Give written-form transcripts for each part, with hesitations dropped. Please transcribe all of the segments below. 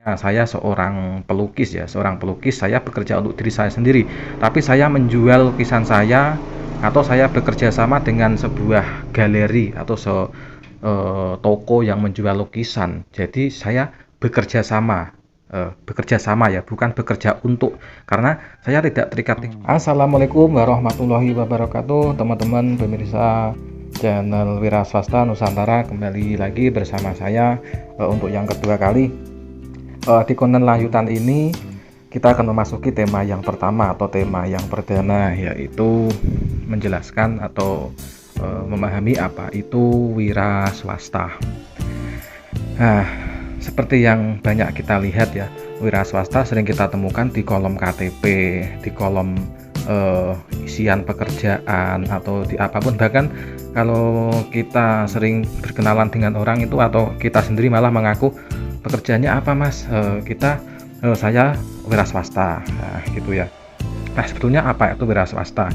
Nah, saya seorang pelukis ya, seorang pelukis, saya bekerja untuk diri saya sendiri, tapi saya menjual lukisan saya atau saya bekerja sama dengan sebuah galeri atau toko yang menjual lukisan. Jadi saya bekerja sama, bekerja sama ya, bukan bekerja untuk, karena saya tidak terikat. Assalamualaikum warahmatullahi wabarakatuh, teman-teman pemirsa channel Wira Swasta Nusantara, kembali lagi bersama saya untuk yang kedua kali. Di konten lanjutan ini kita akan memasuki tema yang pertama atau tema yang perdana, yaitu menjelaskan atau memahami apa itu wira swasta. Nah, seperti yang banyak kita lihat ya, wira swasta sering kita temukan di kolom KTP, di kolom isian pekerjaan atau di apapun. Bahkan kalau kita sering berkenalan dengan orang itu atau kita sendiri malah mengaku pekerjaannya apa mas, saya wira swasta, nah gitu ya. Nah sebetulnya apa itu wira swasta?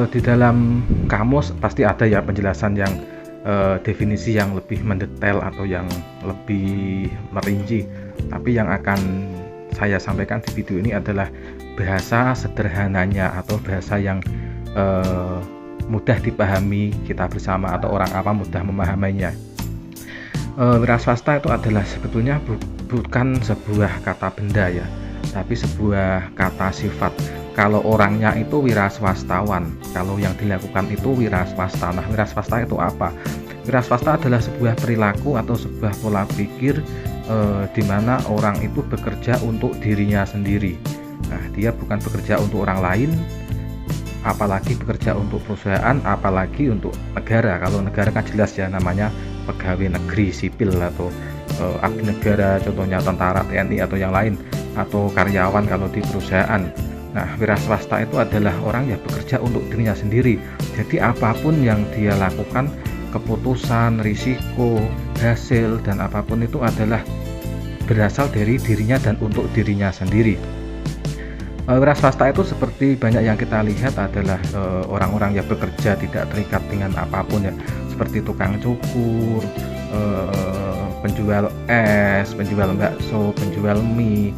Di dalam kamus pasti ada ya penjelasan yang definisi yang lebih mendetail atau yang lebih merinci, tapi yang akan saya sampaikan di video ini adalah bahasa sederhananya atau bahasa yang mudah dipahami kita bersama atau orang awam mudah memahaminya. Wira swasta itu adalah sebetulnya bukan sebuah kata benda ya, tapi sebuah kata sifat. Kalau orangnya itu wira swastawan, kalau yang dilakukan itu wira swasta. Nah, wira swasta itu apa? Wira swasta adalah sebuah perilaku atau sebuah pola pikir di mana orang itu bekerja untuk dirinya sendiri. Nah, dia bukan bekerja untuk orang lain, apalagi bekerja untuk perusahaan, apalagi untuk negara. Kalau negara kan jelas ya, namanya pegawai negeri sipil atau abdi negara, contohnya tentara, TNI atau yang lain, atau karyawan kalau di perusahaan. Nah, wira swasta itu adalah orang yang bekerja untuk dirinya sendiri. Jadi apapun yang dia lakukan, keputusan, risiko, hasil, dan apapun itu adalah berasal dari dirinya dan untuk dirinya sendiri. Wira swasta itu seperti banyak yang kita lihat adalah orang-orang yang bekerja tidak terikat dengan apapun ya, seperti tukang cukur, penjual es, penjual bakso, penjual mie,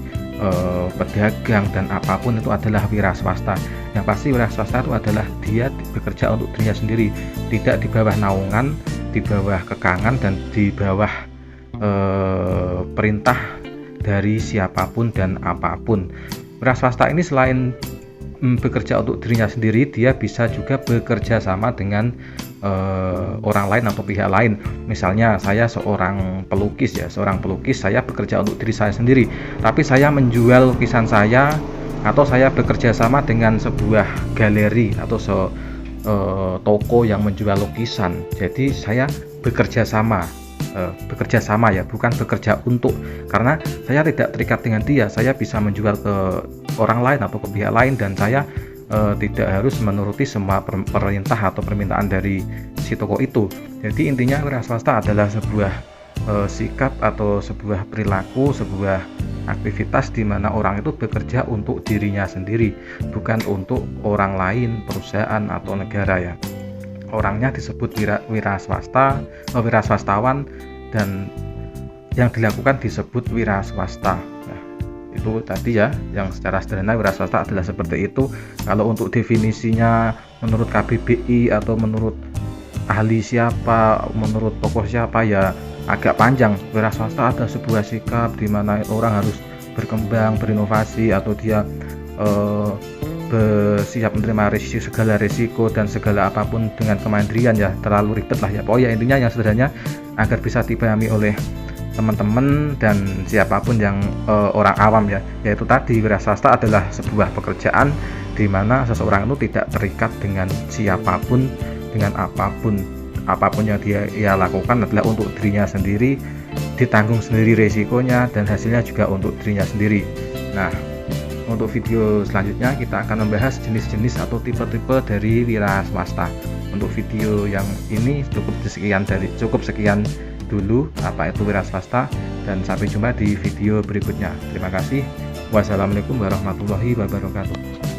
pedagang, dan apapun itu adalah wira swasta. Yang pasti wira swasta itu adalah dia bekerja untuk dirinya sendiri, tidak di bawah naungan, di bawah kekangan, dan di bawah perintah dari siapapun dan apapun. Wira swasta ini selain bekerja untuk dirinya sendiri, dia bisa juga bekerja sama dengan orang lain atau pihak lain. Misalnya saya seorang pelukis ya, seorang pelukis, saya bekerja untuk diri saya sendiri, tapi saya menjual lukisan saya atau saya bekerja sama dengan sebuah galeri atau toko yang menjual lukisan. Jadi saya bekerja sama ya, bukan bekerja untuk, karena saya tidak terikat dengan dia. Saya bisa menjual ke orang lain atau ke pihak lain, dan saya tidak harus menuruti semua perintah atau permintaan dari si toko itu. Jadi intinya wira swasta adalah sebuah sikap atau sebuah perilaku, sebuah aktivitas di mana orang itu bekerja untuk dirinya sendiri, bukan untuk orang lain, perusahaan atau negara ya. Orangnya disebut wira swasta, wira swastawan, dan yang dilakukan disebut wira swasta. Nah, itu tadi ya, yang secara sederhana wira swasta adalah seperti itu. Kalau untuk definisinya menurut KBBI atau menurut ahli siapa, menurut tokoh siapa ya agak panjang. Wira swasta ada sebuah sikap di mana orang harus berkembang, berinovasi, atau dia siap menerima segala risiko dan segala apapun dengan kemandirian ya. Terlalu ribet lah ya, pokoknya intinya yang sederhana agar bisa dipahami oleh teman-teman dan siapapun yang orang awam ya, yaitu tadi wira swasta adalah sebuah pekerjaan di mana seseorang itu tidak terikat dengan siapapun, dengan apapun yang dia lakukan adalah untuk dirinya sendiri, ditanggung sendiri resikonya, dan hasilnya juga untuk dirinya sendiri. Nah, untuk video selanjutnya kita akan membahas jenis-jenis atau tipe-tipe dari wira swasta. Untuk video yang ini cukup sekian dulu apa itu wira swasta, dan sampai jumpa di video berikutnya. Terima kasih. Wassalamualaikum warahmatullahi wabarakatuh.